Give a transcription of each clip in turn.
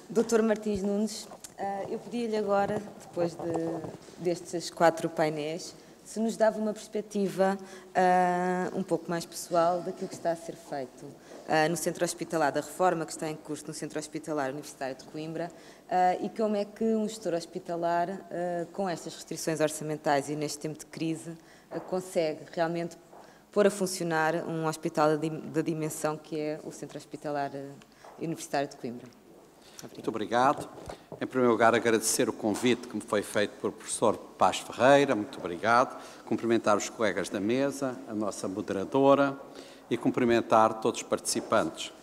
Dr. Martins Nunes, eu pedia-lhe agora, depois destes 4 painéis, se nos dava uma perspectiva um pouco mais pessoal daquilo que está a ser feito no Centro Hospitalar, da reforma que está em curso no Centro Hospitalar Universitário de Coimbra, e como é que um gestor hospitalar, com estas restrições orçamentais e neste tempo de crise, consegue realmente pôr a funcionar um hospital da dimensão que é o Centro Hospitalar Universitário de Coimbra. Muito obrigado. Em primeiro lugar, agradecer o convite que me foi feito pelo professor Paz Ferreira, muito obrigado. Cumprimentar os colegas da mesa, a nossa moderadora e cumprimentar todos os participantes.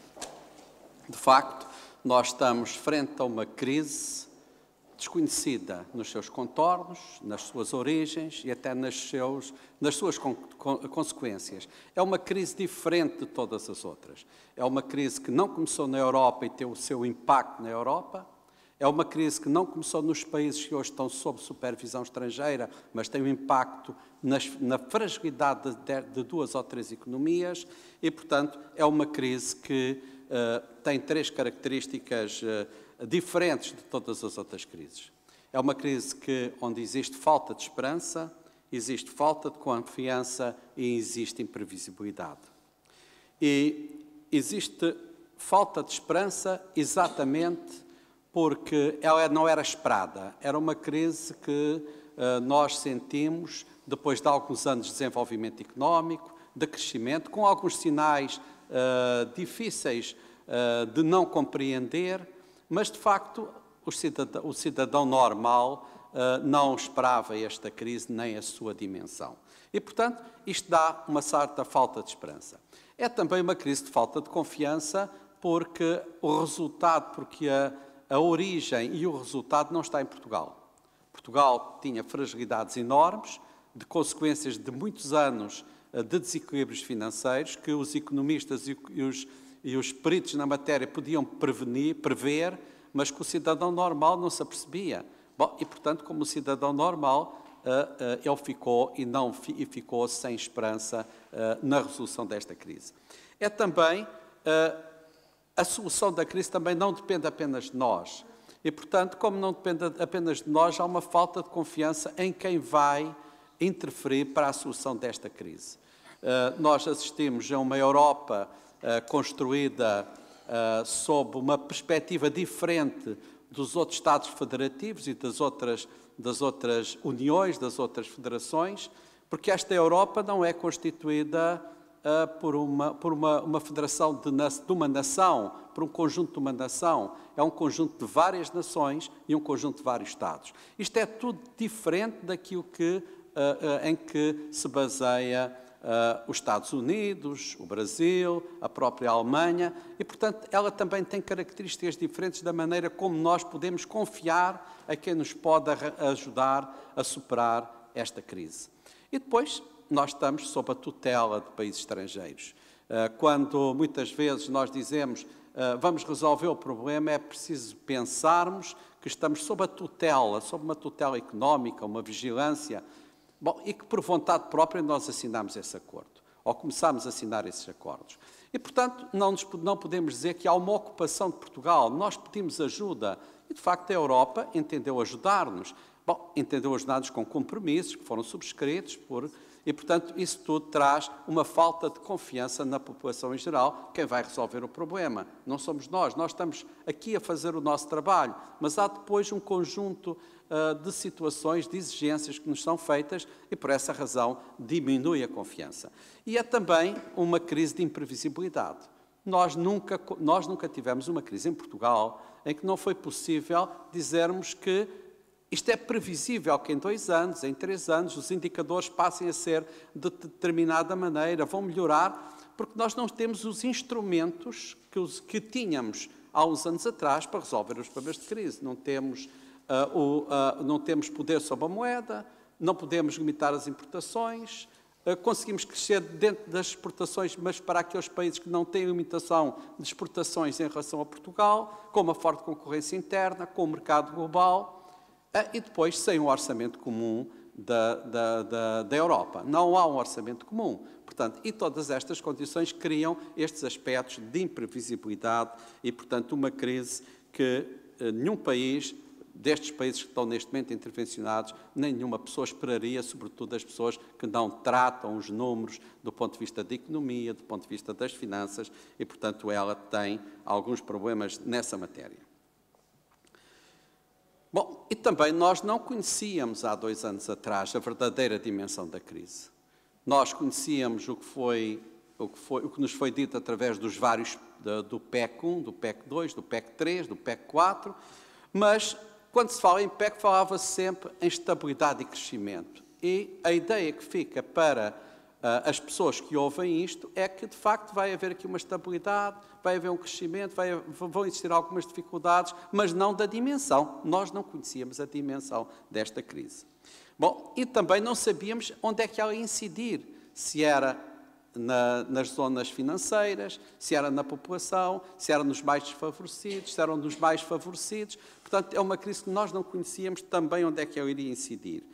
De facto, nós estamos frente a uma crise desconhecida nos seus contornos, nas suas origens e até nas suas consequências. É uma crise diferente de todas as outras. É uma crise que não começou na Europa e tem o seu impacto na Europa. É uma crise que não começou nos países que hoje estão sob supervisão estrangeira, mas tem um impacto na fragilidade de 2 ou 3 economias e, portanto, é uma crise que tem 3 características diferentes de todas as outras crises. É uma crise onde existe falta de esperança, existe falta de confiança e existe imprevisibilidade. E existe falta de esperança exatamente porque ela não era esperada. Era uma crise que nós sentimos depois de alguns anos de desenvolvimento económico, de crescimento, com alguns sinais difíceis de não compreender, mas, de facto, o cidadão normal não esperava esta crise nem a sua dimensão. E, portanto, isto dá uma certa falta de esperança. É também uma crise de falta de confiança porque a origem e o resultado não está em Portugal. Portugal tinha fragilidades enormes, de consequências de muitos anos de desequilíbrios financeiros, que os economistas e os peritos na matéria podiam prever, mas que o cidadão normal não se apercebia. Bom, e, portanto, como o cidadão normal, ele ficou sem esperança na resolução desta crise. É também, a solução da crise também não depende apenas de nós. E, portanto, como não depende apenas de nós, há uma falta de confiança em quem vai interferir para a solução desta crise. Nós assistimos a uma Europa construída sob uma perspectiva diferente dos outros Estados federativos e das outras uniões, das outras federações, porque esta Europa não é constituída por uma federação de uma nação, por um conjunto de uma nação. É um conjunto de várias nações e um conjunto de vários Estados. Isto é tudo diferente daquilo em que se baseia os Estados Unidos, o Brasil, a própria Alemanha, e, portanto, ela também tem características diferentes da maneira como nós podemos confiar a quem nos pode ajudar a superar esta crise. E depois, nós estamos sob a tutela de países estrangeiros. Quando muitas vezes nós dizemos vamos resolver o problema, é preciso pensarmos que estamos sob uma tutela económica, uma vigilância. Bom, e que por vontade própria nós assinamos esse acordo, ou começámos a assinar esses acordos. E, portanto, não podemos dizer que há uma ocupação de Portugal. Nós pedimos ajuda e, de facto, a Europa entendeu ajudar-nos. Bom, entendeu ajudar-nos com compromissos que foram subscritos e, portanto, isso tudo traz uma falta de confiança na população em geral. Quem vai resolver o problema não somos nós. Nós estamos aqui a fazer o nosso trabalho, mas há depois um conjunto de situações, de exigências que nos são feitas e, por essa razão, diminui a confiança. E é também uma crise de imprevisibilidade. Nós nunca tivemos uma crise em Portugal em que não foi possível dizermos que isto é previsível que em 2 anos, em 3 anos, os indicadores passem a ser de determinada maneira, vão melhorar, porque nós não temos os instrumentos que tínhamos há uns anos atrás para resolver os problemas de crise. Não temos poder sobre a moeda, não podemos limitar as importações, conseguimos crescer dentro das exportações, mas para aqueles países que não têm limitação de exportações em relação a Portugal, com uma forte concorrência interna, com o mercado global, e depois sem um orçamento comum da Europa. Não há um orçamento comum. Portanto, e todas estas condições criam estes aspectos de imprevisibilidade e, portanto, uma crise que nenhum país, destes países que estão neste momento intervencionados, nenhuma pessoa esperaria, sobretudo as pessoas que não tratam os números do ponto de vista da economia, do ponto de vista das finanças, e, portanto, ela tem alguns problemas nessa matéria. Bom, e também nós não conhecíamos há 2 anos atrás a verdadeira dimensão da crise. Nós conhecíamos o que nos foi dito através dos vários, do PEC 1, do PEC 2, do PEC 3, do PEC 4, mas quando se fala em PEC, falava-se sempre em estabilidade e crescimento. E a ideia que fica para as pessoas que ouvem isto é que, de facto, vai haver aqui uma estabilidade, vai haver um crescimento, vão existir algumas dificuldades, mas não da dimensão. Nós não conhecíamos a dimensão desta crise. Bom, e também não sabíamos onde é que ela ia incidir, se era nas zonas financeiras, se era na população, se era nos mais desfavorecidos, se eram nos mais favorecidos. Portanto, é uma crise que nós não conhecíamos também onde é que ela iria incidir.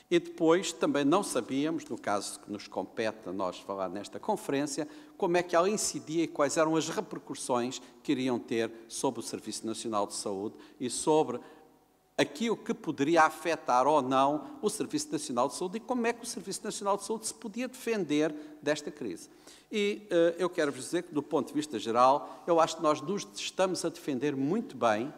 E depois também não sabíamos, no caso que nos compete a nós falar nesta conferência, como é que ela incidia e quais eram as repercussões que iriam ter sobre o Serviço Nacional de Saúde e sobre aquilo que poderia afetar ou não o Serviço Nacional de Saúde e como é que o Serviço Nacional de Saúde se podia defender desta crise. E eu quero vos dizer que, do ponto de vista geral, eu acho que nós nos estamos a defender muito bem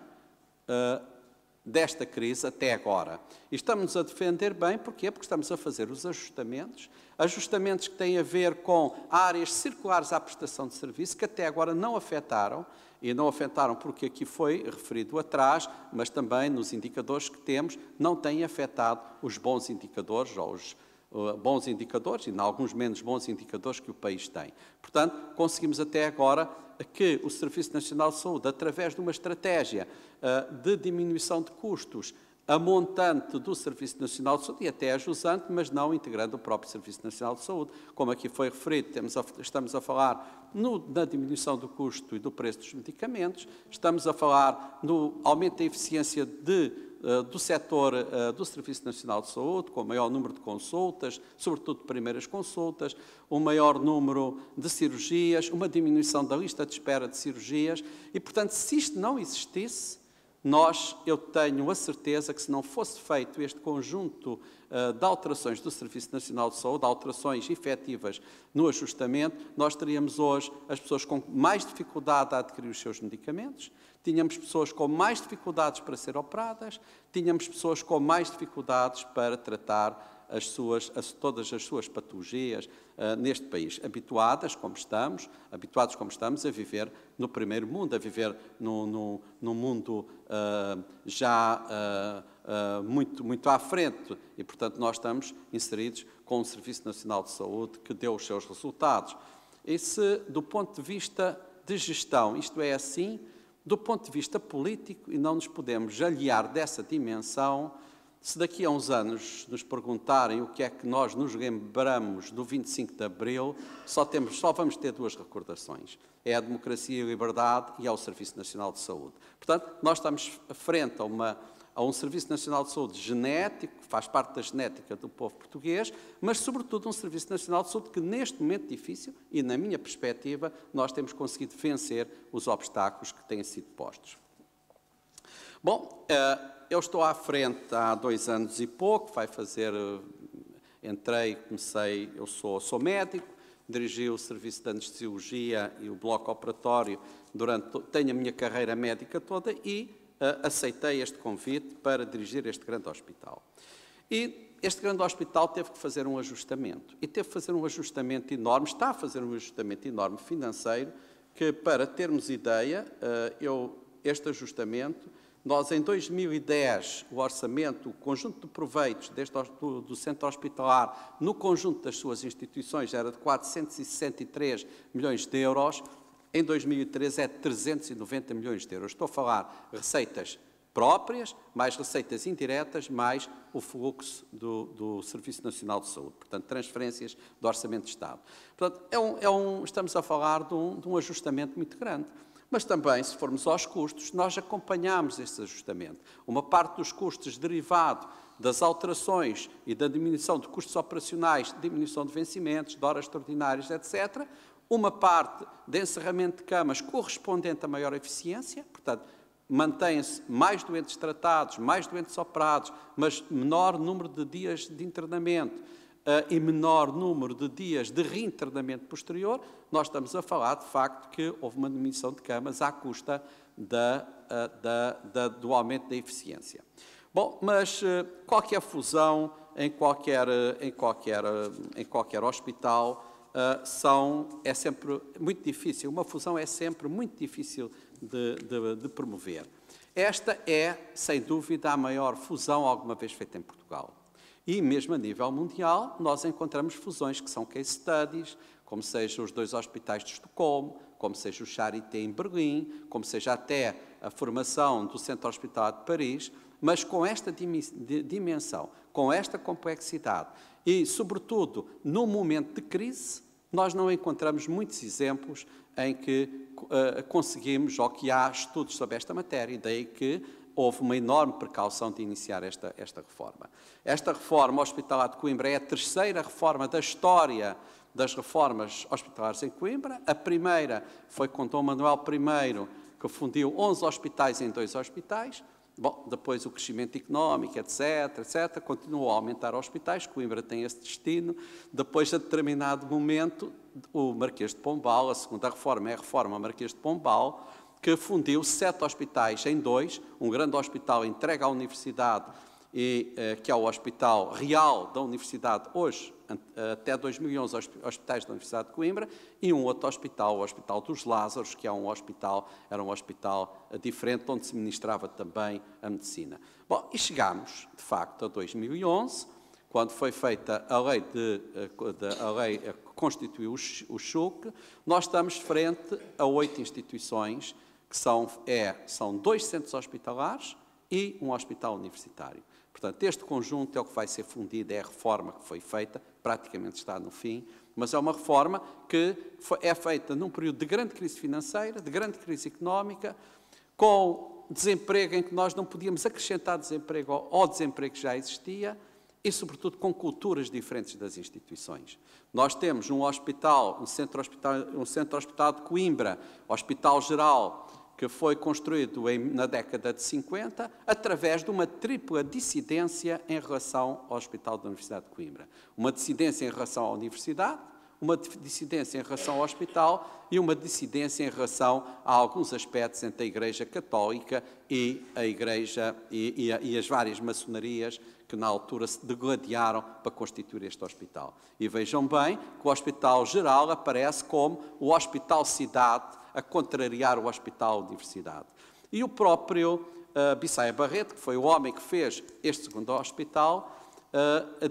desta crise até agora. E estamos a defender bem, porquê? Porque estamos a fazer os ajustamentos que têm a ver com áreas circulares à prestação de serviço, que até agora não afetaram, e não afetaram porque aqui foi referido atrás, mas também nos indicadores que temos, não têm afetado os bons indicadores, ou os bons indicadores, e em alguns menos bons indicadores que o país tem. Portanto, conseguimos até agora que o Serviço Nacional de Saúde, através de uma estratégia de diminuição de custos, a montante do Serviço Nacional de Saúde e até a jusante, mas não integrando o próprio Serviço Nacional de Saúde. Como aqui foi referido, estamos a falar na diminuição do custo e do preço dos medicamentos, estamos a falar no aumento da eficiência do setor do Serviço Nacional de Saúde, com o maior número de consultas, sobretudo de primeiras consultas, um maior número de cirurgias, uma diminuição da lista de espera de cirurgias e, portanto, se isto não existisse, eu tenho a certeza que se não fosse feito este conjunto de alterações do Serviço Nacional de Saúde, alterações efetivas no ajustamento, nós teríamos hoje as pessoas com mais dificuldade a adquirir os seus medicamentos, tínhamos pessoas com mais dificuldades para ser operadas, tínhamos pessoas com mais dificuldades para tratar todas as suas patologias neste país, habituados como estamos a viver no primeiro mundo, a viver num mundo já muito à frente e, portanto, nós estamos inseridos com um Serviço Nacional de Saúde que deu os seus resultados. E se, do ponto de vista de gestão, isto é assim, do ponto de vista político, e não nos podemos aliar dessa dimensão, se daqui a uns anos nos perguntarem o que é que nós nos lembramos do 25 de Abril, só vamos ter 2 recordações. É a democracia e a liberdade e ao Serviço Nacional de Saúde. Portanto, nós estamos frente a um Serviço Nacional de Saúde genético, que faz parte da genética do povo português, mas, sobretudo, um Serviço Nacional de Saúde que, neste momento difícil, e na minha perspectiva, nós temos conseguido vencer os obstáculos que têm sido postos. Bom, eu estou à frente há 2 anos e pouco, comecei, eu sou médico, dirigi o serviço de anestesiologia e o bloco operatório tenho a minha carreira médica toda e aceitei este convite para dirigir este grande hospital. E este grande hospital teve que fazer um ajustamento, e teve que fazer um ajustamento enorme, está a fazer um ajustamento enorme financeiro, que, para termos ideia, este ajustamento, nós em 2010, o orçamento, o conjunto de proveitos do centro hospitalar, no conjunto das suas instituições, era de 463 milhões de euros, em 2013 é de 390 milhões de euros. Estou a falar receitas próprias, mais receitas indiretas, mais o fluxo do Serviço Nacional de Saúde, portanto, transferências do Orçamento de Estado. Portanto, estamos a falar de um ajustamento muito grande. Mas também, se formos aos custos, nós acompanhamos esse ajustamento. Uma parte dos custos derivado das alterações e da diminuição de custos operacionais, diminuição de vencimentos, de horas extraordinárias, etc. Uma parte de encerramento de camas correspondente a maior eficiência, portanto, mantém-se mais doentes tratados, mais doentes operados, mas menor número de dias de internamento e menor número de dias de reinternamento posterior, nós estamos a falar, de facto, que houve uma diminuição de camas à custa do aumento da eficiência. Bom, mas qualquer fusão em qualquer hospital é sempre muito difícil. Uma fusão é sempre muito difícil de promover. Esta é, sem dúvida, a maior fusão alguma vez feita em Portugal. E mesmo a nível mundial, nós encontramos fusões que são case studies, como sejam os 2 hospitais de Estocolmo, como seja o Charité em Berlim, como seja até a formação do Centro Hospitalar de Paris, mas com esta dimensão, com esta complexidade e, sobretudo, num momento de crise, nós não encontramos muitos exemplos em que conseguimos, ou que há estudos sobre esta matéria, e daí que houve uma enorme precaução de iniciar esta reforma. Esta reforma hospitalar de Coimbra é a 3ª reforma da história das reformas hospitalares em Coimbra. A primeira foi com Dom Manuel I, que fundiu 11 hospitais em 2 hospitais. Bom, depois o crescimento económico, etc., continuou a aumentar hospitais. Coimbra tem esse destino. Depois, a determinado momento, o Marquês de Pombal, a segunda reforma é a reforma Marquês de Pombal, que fundiu 7 hospitais em 2, um grande hospital entregue à Universidade, que é o Hospital Real da Universidade, hoje, até 2011, hospitais da Universidade de Coimbra, e um outro hospital, o Hospital dos Lázaros, que era um hospital diferente, onde se ministrava também a medicina. Bom, e chegámos, de facto, a 2011, quando foi feita a lei que constituiu o SHUC. Nós estamos frente a 8 instituições, que são 2 centros hospitalares e um hospital universitário. Portanto, este conjunto é o que vai ser fundido, é a reforma que foi feita, praticamente está no fim, mas é uma reforma que é feita num período de grande crise financeira, de grande crise económica, com desemprego em que nós não podíamos acrescentar desemprego ao desemprego que já existia e, sobretudo, com culturas diferentes das instituições. Nós temos um centro hospitalar de Coimbra, Hospital Geral, que foi construído na década de 50, através de uma tripla dissidência em relação ao Hospital da Universidade de Coimbra. Uma dissidência em relação à Universidade, uma dissidência em relação ao Hospital e uma dissidência em relação a alguns aspectos entre a Igreja Católica e a Igreja e as várias maçonarias que na altura se degladiaram para constituir este hospital. E vejam bem que o Hospital Geral aparece como o Hospital Cidade, a contrariar o Hospital Universidade. E o próprio Bissaia Barreto, que foi o homem que fez este segundo hospital,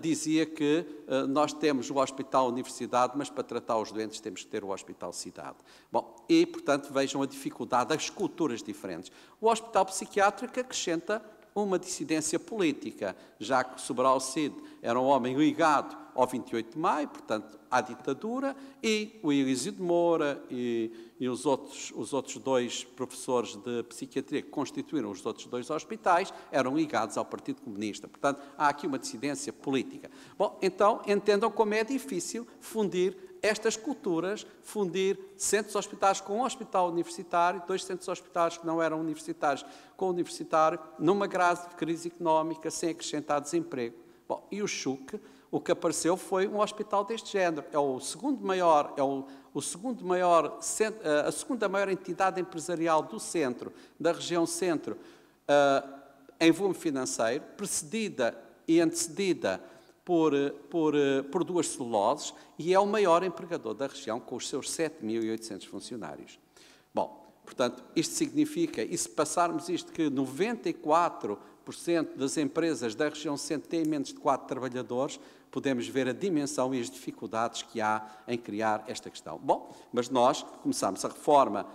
dizia que nós temos o Hospital Universidade, mas para tratar os doentes temos que ter o Hospital Cidade. Bom, e, portanto, vejam a dificuldade, as culturas diferentes. O Hospital Psiquiátrico acrescenta uma dissidência política, já que Sobral Cid era um homem ligado ao 28 de maio, portanto, à ditadura, e o Elísio de Moura e os outros 2 professores de psiquiatria que constituíram os outros 2 hospitais eram ligados ao Partido Comunista. Portanto, há aqui uma dissidência política. Bom, então, entendam como é difícil fundir estas culturas, fundir centros hospitalares com um hospital universitário, 2 centros hospitalares que não eram universitários com o universitário, numa grave crise económica, sem acrescentar desemprego. Bom, e o SHUC, o que apareceu foi um hospital deste género. É a segunda maior entidade empresarial do centro, da região centro, em volume financeiro, precedida e antecedida por 2 celuloses, e é o maior empregador da região, com os seus 7.800 funcionários. Bom, portanto, isto significa, e se passarmos isto, que 94% das empresas da região centro têm menos de 4 trabalhadores, podemos ver a dimensão e as dificuldades que há em criar esta questão. Bom, mas nós começámos a reforma,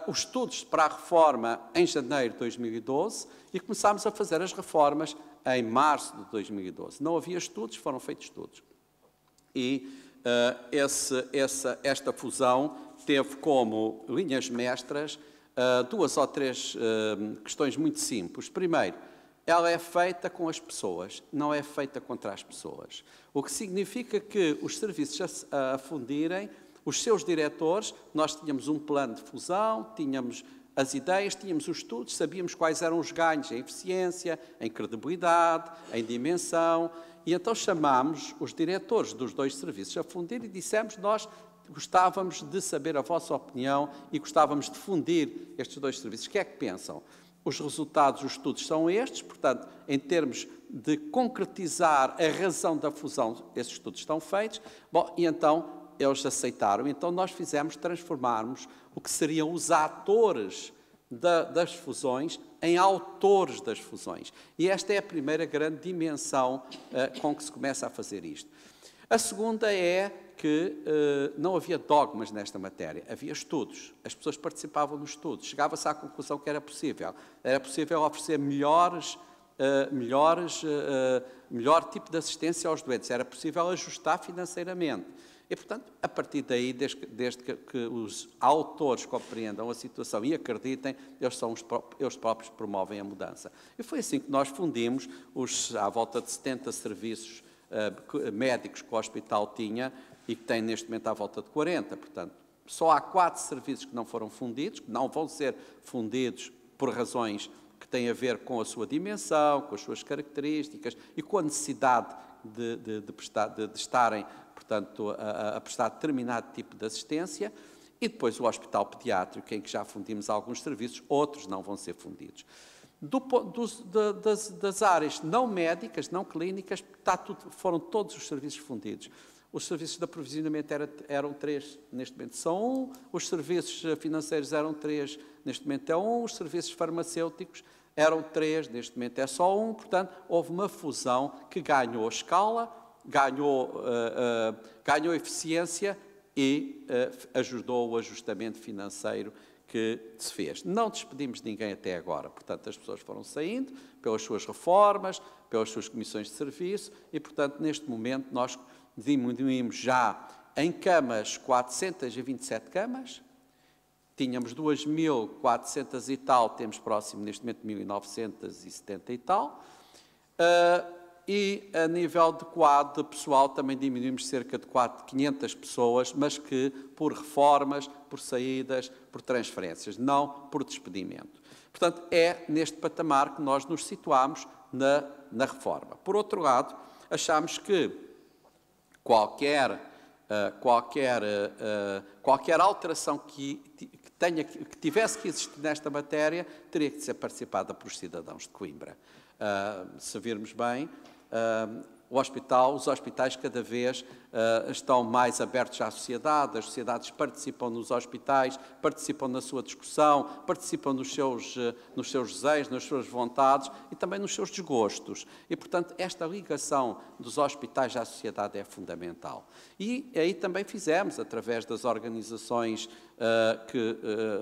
os estudos para a reforma em janeiro de 2012 e começámos a fazer as reformas em março de 2012. Não havia estudos, foram feitos estudos. E esta fusão teve como linhas mestras 2 ou 3 questões muito simples. Primeiro, ela é feita com as pessoas, não é feita contra as pessoas. O que significa que os serviços a fundirem, os seus diretores, nós tínhamos um plano de fusão, tínhamos as ideias, tínhamos os estudos, sabíamos quais eram os ganhos em eficiência, em credibilidade, em dimensão, e então chamámos os diretores dos 2 serviços a fundir e dissemos: nós gostávamos de saber a vossa opinião e gostávamos de fundir estes 2 serviços. O que é que pensam? Os resultados dos estudos são estes, portanto, em termos de concretizar a razão da fusão, esses estudos estão feitos. Bom, e então eles aceitaram. Então nós transformarmos o que seriam os atores das fusões em autores das fusões. E esta é a primeira grande dimensão com que se começa a fazer isto. A segunda é que não havia dogmas nesta matéria, havia estudos. As pessoas participavam nos estudos. Chegava-se à conclusão que era possível. Era possível oferecer melhor tipo de assistência aos doentes. Era possível ajustar financeiramente. E, portanto, a partir daí, desde que os autores compreendam a situação e acreditem, eles próprios promovem a mudança. E foi assim que nós fundimos à volta de 70 serviços médicos que o hospital tinha e que tem neste momento à volta de 40. Portanto, só há 4 serviços que não foram fundidos, que não vão ser fundidos por razões que têm a ver com a sua dimensão, com as suas características e com a necessidade de estarem, portanto, a prestar determinado tipo de assistência, e depois o hospital pediátrico, em que já fundimos alguns serviços, outros não vão ser fundidos. Das áreas não médicas, não clínicas, foram todos os serviços fundidos. Os serviços de aprovisionamento eram 3, neste momento são 1, os serviços financeiros eram 3, neste momento é 1, os serviços farmacêuticos eram 3, neste momento é só 1, portanto, houve uma fusão que ganhou escala, ganhou eficiência e ajudou o ajustamento financeiro que se fez. Não despedimos ninguém até agora, portanto, as pessoas foram saindo pelas suas reformas, pelas suas comissões de serviço e, portanto, neste momento nós diminuímos já em camas 427 camas, tínhamos 2.400 e tal, temos próximo neste momento 1.970 e tal, e a nível de quadro de pessoal também diminuímos cerca de 500 pessoas, mas que por reformas, por saídas, por transferências, não por despedimento. Portanto, é neste patamar que nós nos situamos na reforma. Por outro lado, achamos que qualquer alteração que tivesse que existir nesta matéria teria que ser participada pelos cidadãos de Coimbra. Se virmos bem, os hospitais cada vez estão mais abertos à sociedade, as sociedades participam nos hospitais, participam na sua discussão, participam nos seus desejos, nas suas vontades e também nos seus desgostos. E, portanto, esta ligação dos hospitais à sociedade é fundamental. E aí também fizemos, através das organizações que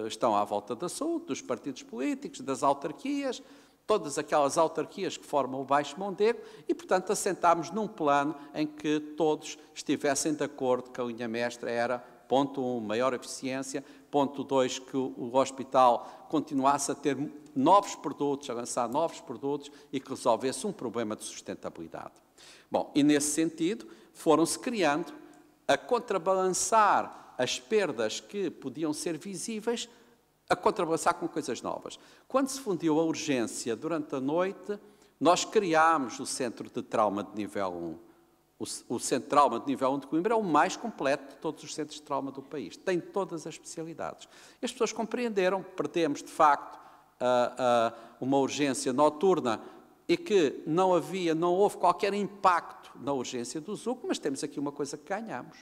estão à volta da saúde, dos partidos políticos, das autarquias, todas aquelas autarquias que formam o Baixo Mondego e, portanto, assentámos num plano em que todos estivessem de acordo que a linha mestra era, ponto 1, maior eficiência, ponto 2, que o hospital continuasse a ter novos produtos, a lançar novos produtos e que resolvesse um problema de sustentabilidade. Bom, e nesse sentido, foram-se criando, a contrabalançar as perdas que podiam ser visíveis, a contrabalançar com coisas novas. Quando se fundiu a urgência durante a noite, nós criámos o Centro de Trauma de Nível 1. O Centro de Trauma de Nível 1 de Coimbra é o mais completo de todos os centros de trauma do país. Tem todas as especialidades. E as pessoas compreenderam que perdemos, de facto, uma urgência noturna e que não houve qualquer impacto na urgência do ZUC, mas temos aqui uma coisa que ganhamos.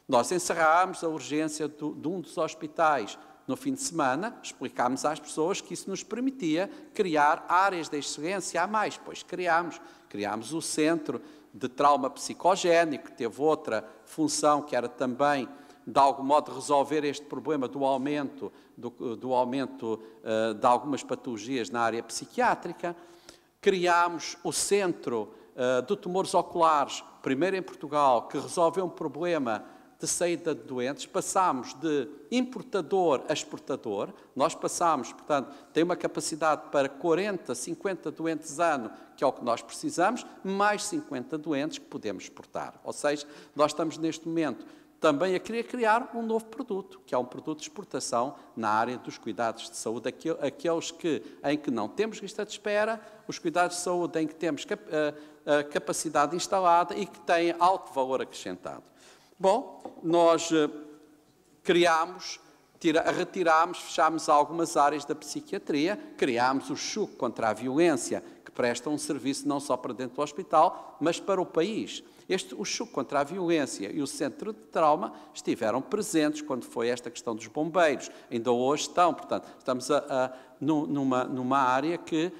Nós encerrámos a urgência de um dos hospitais no fim de semana, explicámos às pessoas que isso nos permitia criar áreas de excelência a mais, pois criámos o Centro de Trauma Psicogénico, que teve outra função, que era também, de algum modo, resolver este problema do aumento de algumas patologias na área psiquiátrica. Criámos o Centro de Tumores Oculares, primeiro em Portugal, que resolveu um problema de saída de doentes, passámos de importador a exportador, nós passámos, portanto, tem uma capacidade para 40, 50 doentes ano, que é o que nós precisamos, mais 50 doentes que podemos exportar. Ou seja, nós estamos neste momento também a querer criar um novo produto, que é um produto de exportação na área dos cuidados de saúde, aqueles em que não temos lista de espera, os cuidados de saúde em que temos capacidade instalada e que têm alto valor acrescentado. Bom, nós retirámos, fechámos algumas áreas da psiquiatria, criámos o CHUC contra a violência, que presta um serviço não só para dentro do hospital, mas para o país. O CHUC contra a violência e o Centro de Trauma estiveram presentes quando foi esta questão dos bombeiros. Ainda hoje estão, portanto, estamos numa área que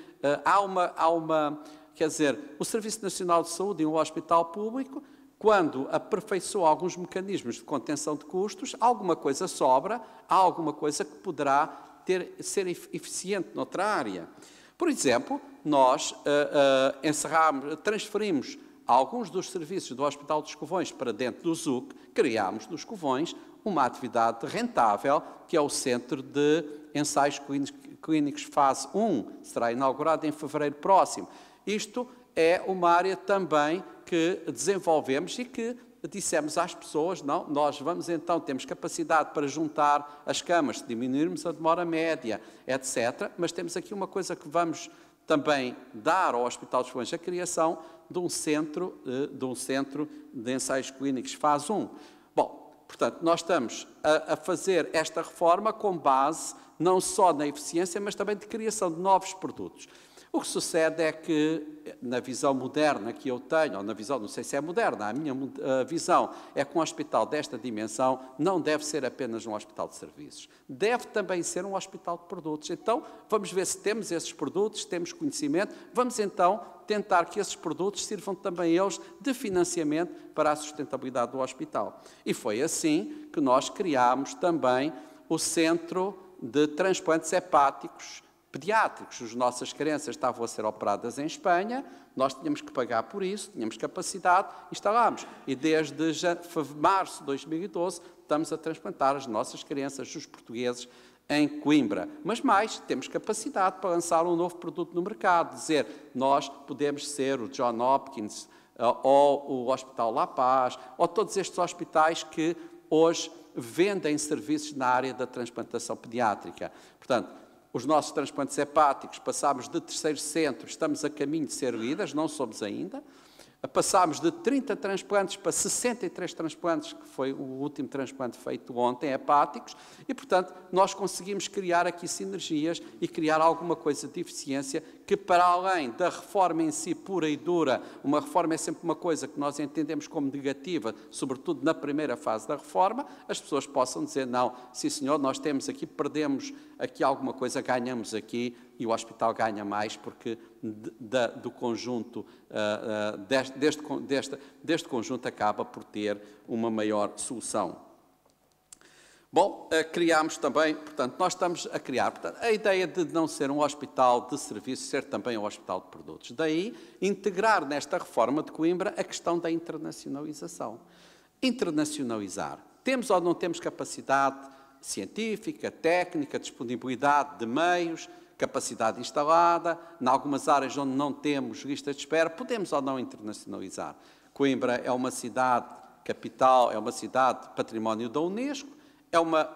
quer dizer, o Serviço Nacional de Saúde e o Hospital Público, quando aperfeiçoa alguns mecanismos de contenção de custos, alguma coisa sobra, há alguma coisa que poderá ser eficiente noutra área. Por exemplo, nós transferimos alguns dos serviços do Hospital dos Covões para dentro do ZUC, criámos nos Covões uma atividade rentável, que é o Centro de Ensaios Clínicos Fase 1, será inaugurado em fevereiro próximo. Isto é uma área também que desenvolvemos e que dissemos às pessoas, não, nós vamos então, temos capacidade para juntar as camas, diminuirmos a demora média, etc. Mas temos aqui uma coisa que vamos também dar ao Hospital dos Covões, a criação de um centro de ensaios clínicos fase 1. Bom, portanto, nós estamos a fazer esta reforma com base não só na eficiência, mas também de criação de novos produtos. O que sucede é que, na visão moderna que eu tenho, ou na visão, não sei se é moderna, a minha visão é que um hospital desta dimensão não deve ser apenas um hospital de serviços. Deve também ser um hospital de produtos. Então, vamos ver se temos esses produtos, se temos conhecimento, vamos então tentar que esses produtos sirvam também eles de financiamento para a sustentabilidade do hospital. E foi assim que nós criámos também o Centro de Transplantes Hepáticos Pediátricos. As nossas crianças estavam a ser operadas em Espanha, nós tínhamos que pagar por isso, tínhamos capacidade, instalámos. E desde março de 2012 estamos a transplantar as nossas crianças, os portugueses, em Coimbra. Mas mais, temos capacidade para lançar um novo produto no mercado, dizer, nós podemos ser o John Hopkins, ou o Hospital La Paz, ou todos estes hospitais que hoje vendem serviços na área da transplantação pediátrica. Portanto, os nossos transplantes hepáticos, passámos de terceiro centro, estamos a caminho de ser líderes, não somos ainda. Passámos de 30 transplantes para 63 transplantes, que foi o último transplante feito ontem, hepáticos, e, portanto, nós conseguimos criar aqui sinergias e criar alguma coisa de eficiência que, para além da reforma em si pura e dura, uma reforma é sempre uma coisa que nós entendemos como negativa, sobretudo na primeira fase da reforma, as pessoas possam dizer, não, sim senhor, nós temos aqui, perdemos aqui alguma coisa, ganhamos aqui, e o hospital ganha mais porque do conjunto, deste conjunto acaba por ter uma maior solução. Bom, criámos também, portanto, nós estamos a criar, portanto, a ideia de não ser um hospital de serviço, ser também um hospital de produtos. Daí, integrar nesta reforma de Coimbra a questão da internacionalização. Internacionalizar. Temos ou não temos capacidade científica, técnica, disponibilidade de meios, capacidade instalada, em algumas áreas onde não temos listas de espera, podemos ou não internacionalizar. Coimbra é uma cidade capital, é uma cidade património da Unesco,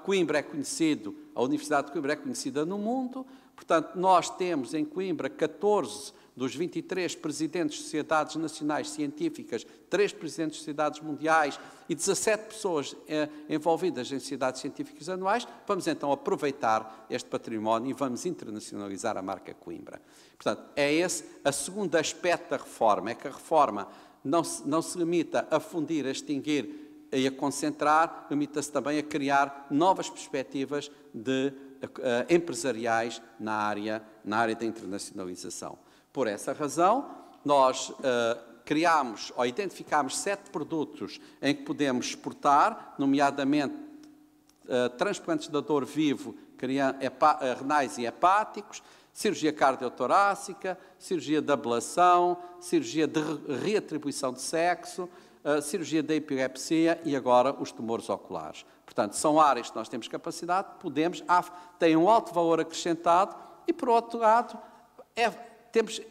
Coimbra é conhecido, a Universidade de Coimbra é conhecida no mundo, portanto, nós temos em Coimbra 14 dos 23 presidentes de sociedades nacionais científicas, 3 presidentes de sociedades mundiais e 17 pessoas envolvidas em sociedades científicas anuais, vamos então aproveitar este património e vamos internacionalizar a marca Coimbra. Portanto, é esse o segundo aspecto da reforma, é que a reforma não se limita a fundir, a extinguir e a concentrar, limita-se também a criar novas perspectivas empresariais na área da internacionalização. Por essa razão, nós criámos ou identificámos 7 produtos em que podemos exportar, nomeadamente transplantes de dor vivo, renais e hepáticos, cirurgia cardiotorácica, cirurgia de ablação, cirurgia de reatribuição de sexo, cirurgia da epilepsia e agora os tumores oculares. Portanto, são áreas que nós temos capacidade, têm um alto valor acrescentado e, por outro lado, temos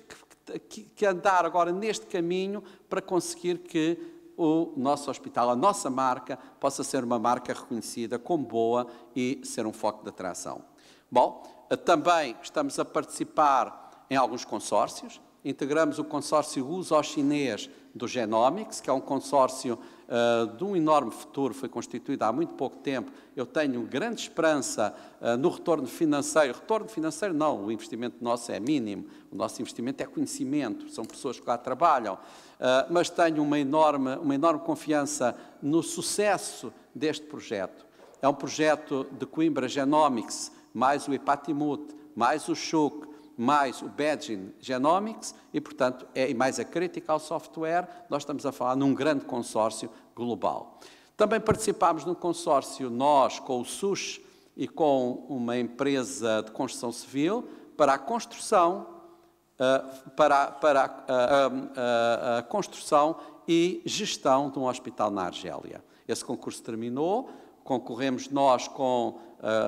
que andar agora neste caminho para conseguir que o nosso hospital, a nossa marca, possa ser uma marca reconhecida como boa e ser um foco de atração. Bom, também estamos a participar em alguns consórcios. Integramos o consórcio luso-chinês do Genomics, que é um consórcio de um enorme futuro, foi constituído há muito pouco tempo. Eu tenho grande esperança no retorno financeiro. Retorno financeiro não, o investimento nosso é mínimo. O nosso investimento é conhecimento, são pessoas que lá trabalham. Mas tenho uma enorme confiança no sucesso deste projeto. É um projeto de Coimbra Genomics, mais o Epatimut, mais o Chuc, mais o Beijing Genomics e, portanto, mais a Critical Software. Nós estamos a falar num grande consórcio global. Também participámos num consórcio, nós, com o SUS e com uma empresa de construção civil, para a construção, a construção e gestão de um hospital na Argélia. Esse concurso terminou, concorremos nós com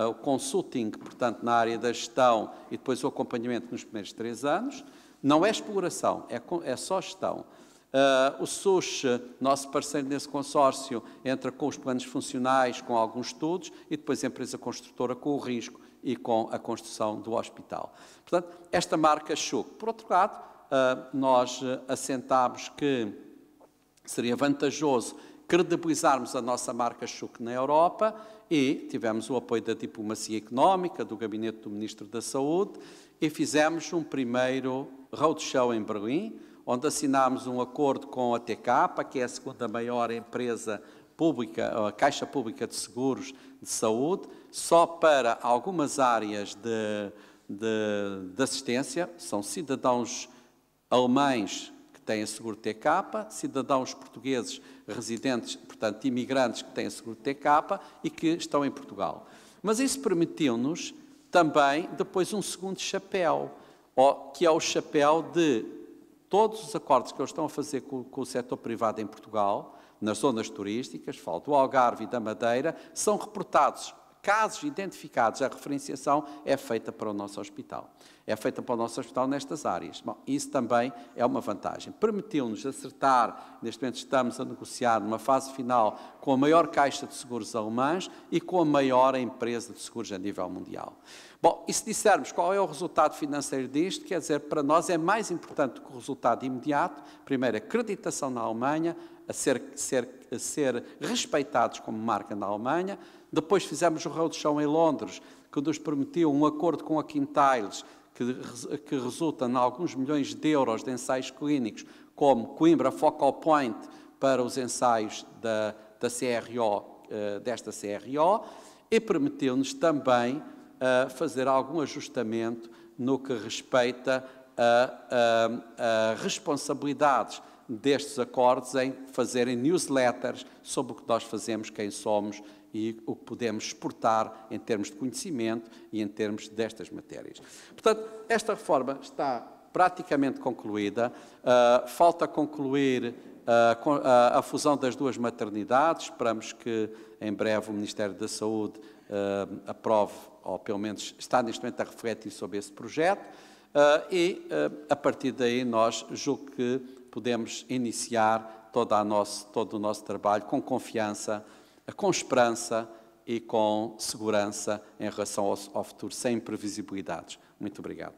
o consulting, portanto, na área da gestão e depois o acompanhamento nos primeiros 3 anos. Não é exploração, é só gestão. O SUS, nosso parceiro nesse consórcio, entra com os planos funcionais, com alguns estudos, e depois a empresa construtora com o risco e com a construção do hospital. Portanto, esta marca Chuc. Por outro lado, nós assentámos que seria vantajoso credibilizarmos a nossa marca Chuc na Europa e tivemos o apoio da diplomacia económica, do gabinete do Ministro da Saúde e fizemos um primeiro roadshow em Berlim, onde assinámos um acordo com a TK, que é a segunda maior empresa pública, a Caixa Pública de Seguros de Saúde, só para algumas áreas de assistência. São cidadãos alemães que têm a seguro TK, cidadãos portugueses residentes, portanto, imigrantes que têm a seguro TK e que estão em Portugal. Mas isso permitiu-nos também, depois, um segundo chapéu, que é o chapéu de todos os acordos que eles estão a fazer com o setor privado em Portugal, nas zonas turísticas, falo do Algarve e da Madeira, são reportados casos identificados, a referenciação é feita para o nosso hospital. É feita para o nosso hospital nestas áreas. Bom, isso também é uma vantagem. Permitiu-nos acertar, neste momento estamos a negociar numa fase final com a maior caixa de seguros alemãs e com a maior empresa de seguros a nível mundial. Bom, e se dissermos qual é o resultado financeiro disto, quer dizer, para nós é mais importante do que o resultado imediato. Primeiro, a acreditação na Alemanha, a ser respeitados como marca na Alemanha. Depois fizemos o roadshow em Londres, que nos permitiu um acordo com a Quintiles, que resulta em alguns milhões de euros de ensaios clínicos, como Coimbra Focal Point para os ensaios da CRO, desta CRO, e permitiu-nos também fazer algum ajustamento no que respeita a responsabilidades destes acordos em fazerem newsletters sobre o que nós fazemos, quem somos e o que podemos exportar em termos de conhecimento e em termos destas matérias. Portanto, esta reforma está praticamente concluída. Falta concluir a fusão das duas maternidades. Esperamos que em breve o Ministério da Saúde aprove, ou pelo menos está neste momento a refletir sobre esse projeto. A partir daí nós julgo que podemos iniciar todo o nosso trabalho com confiança, com esperança e com segurança em relação ao futuro, sem imprevisibilidades. Muito obrigado.